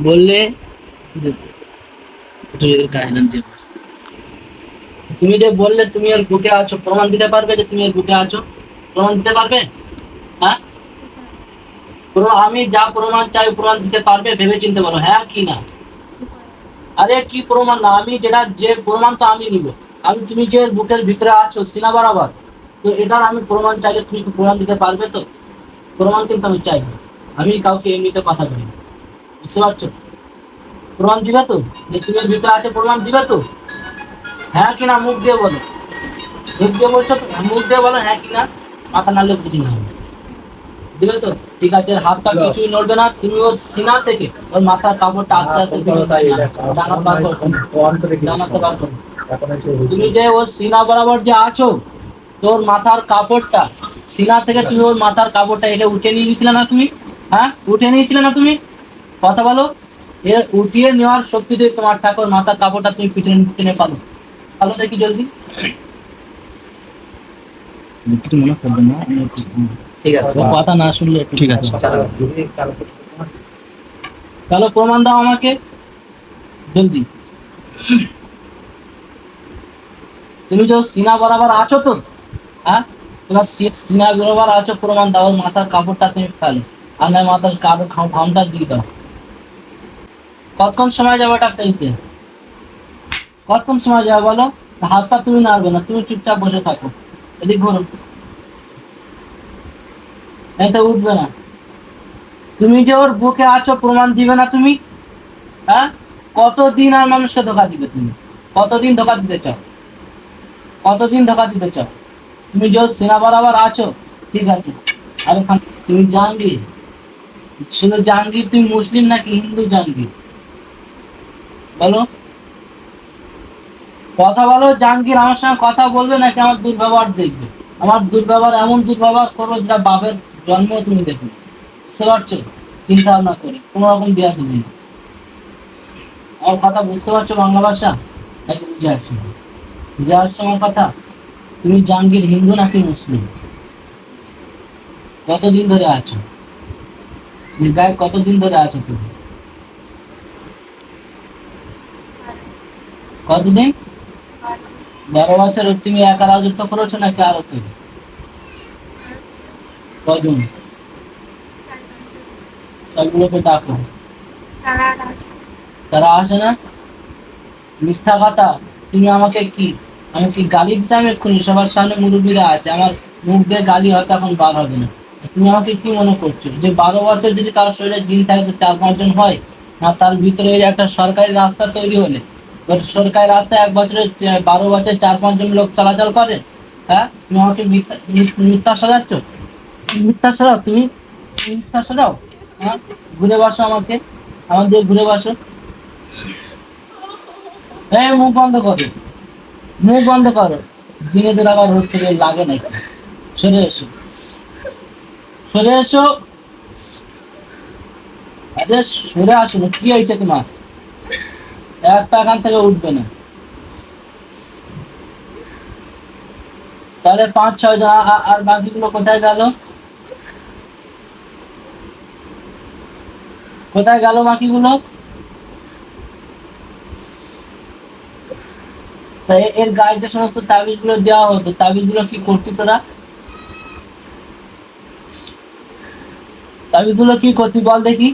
বললে একটু এর কাহিনী দিয়ে তুমি যে বললে তুমি এর বুকে আছো, প্রমাণ দিতে পারবে যে তুমি এর বুকে আছো? প্রমাণ দিতে পারবে? হ্যাঁ, আমি যা প্রমাণ চাই প্রমাণ দিতে পারবে? ভেবে চিনতে বলো, হ্যাঁ কি না। আরে কি প্রমাণ না, আমি যেটা যে প্রমাণ তো আমি নিব। আমি তুমি যে এর বুকের ভিতরে আছো সিনা বরাবর, তো এটার আমি প্রমাণ চাইলে তুমি কি প্রমাণ দিতে পারবে? তো প্রমাণ কিন্তু আমি চাই, আমি কাউকে এমনিতে কথা বলি না। বুঝতে পারছো? প্রমাণ দিবে তো যে তুমি এর ভিতরে আছে, প্রমাণ দিবে তো? হ্যাঁ কি না, মুখ দিয়ে বলো। মুখ দিয়ে বলছো তো, মুখ দিয়ে বলো হ্যাঁ কি না, মাথা নাড়লে বুঝি না। দিবে তো? ঠিক আছে, হাত পা কিছুই নড়বে না, তুমি ওর সিনা থেকে ওর মাথার কাপড়টা আস্তে আস্তে ডানাতে বার করো। ডানাতে বার করো। তুমি যে ওর সিনা বরাবর যে আছো, তোর মাথার কাপড়টা সিনা থেকে তুমি ওর মাথার কাপড়টা এটা উঠে নিয়ে নিয়েছিলে না তুমি? হ্যাঁ, উঠে নিয়েছিলে না তুমি? কথা বলো। এ উঠিয়ে নেওয়ার শক্তিতে তোমার ঠাকুর মাথার কাপড়টা তুমি পিছনে টেনে পালো। পালো দেখি জলদি। কিছু মনে করবে না, ঠিক আছে, কথা না শুনলে ঠিক আছে। তাহলে প্রমাণ দাও আমাকে জলদি। তুমি যে সিনা বরাবর আছো তো, হ্যাঁ, তোমার সিনা বরাবর আছো, প্রমাণ দাও। ওর মাথার কাপড়টা তুমি ফেলো, আর নয় মাথার কাপড় ঘামটা দিয়ে দাও। কতক্ষণ সময় যাবে এটা ফেলতে? কতক্ষণ সময় যাবে বলো? হাতটা তুমি নাড়বে না, তুমি চুপচাপ বসে থাকো। এদিক ঘুরো, এতে উঠবে না। তুমি যে ওর বুকে আছো, প্রমাণ দিবে না তুমি? হ্যাঁ, কতদিন আর মানুষকে ধোকা দিবে তুমি? কতদিন ধোকা দিতে চাও? কতদিন ধোকা দিতে চাও? তুমি যে ওর সেনা বরাবর আছো, ঠিক আছে। আর ওখানে তুমি জাহাঙ্গীর, শুধু জাহাঙ্গীর, তুমি মুসলিম নাকি হিন্দু জাহাঙ্গীর? বলো, কথা বলো। জাহাঙ্গীর আমার সঙ্গে কথা বলবে নাকি আমার দুর্ব্যবহার দেখবে? আমার দুর্ব্যবহার, এমন দুর্ব্যবহার করবো যেটা বাপের জন্ম তুমি দেখবে। বুঝতে পারছো? চিন্তা ভাবনা করে কোনো রকম দেওয়া দিবি না। আমার কথা বুঝতে পারছো বাংলা ভাষা নাকি বুঝে আসছে না? বুঝে আসছে আমার কথা? তুমি জাহাঙ্গীর হিন্দু নাকি মুসলিম? কতদিন ধরে আছো এই গায়ে? কতদিন ধরে আছো তুমি? কতদিন? 12 বছর। তুমি একা রাজত্ব করেছো নাকি আরো কেউ? কজন? সবগুলোকে ডাকো। তারা আসে না? মিথ্যা কথা। তুমি আমাকে কি, আমি কি গালি দিতাম এক্ষুনি? সবার সামনে মুরব্বীরা আছে, আমার মুখ দিয়ে গালি হয়তো এখন বার হবে না। তুমি আমাকে কি মনে করছো যে 12 বছর যদি কারোর শরীরে জিন থাকে তো 4-5 জন হয় না? তার ভিতরে এই যে একটা সরকারি রাস্তা তৈরি হলে, ওই সরকারি রাস্তায় 1 বছরে 12 বছর 4-5 জন লোক চলাচল করে। হ্যাঁ, তুমি আমাকে মিথ্যা মিথ্যা সাজাচ্ছ? মিথ্যা সাজাও তুমি, মিথ্যা সাজাও। হ্যাঁ, ঘুরে বসো আমাকে, আমার দিয়ে ঘুরে বসো। এই মুখ বন্ধ করো, মুখ বন্ধ করো। দিনেদের আবার হচ্ছে যে লাগে নাকি? সরে এসো, সরে এসো। আরে সরে আসো না, কি হয়েছে তোমার? একটা এখান থেকে উঠবে না। তাহলে 5-6 জন, আর বাকিগুলো কোথায় গেল? কোথায় গেল বাকিগুলো? তাই এর গায়ে যে সমস্ত তাবিজ গুলো দেওয়া হতো, তাবিজ গুলো কি করতি তোরা? তাবিজ গুলো কি করতি বল দেখি?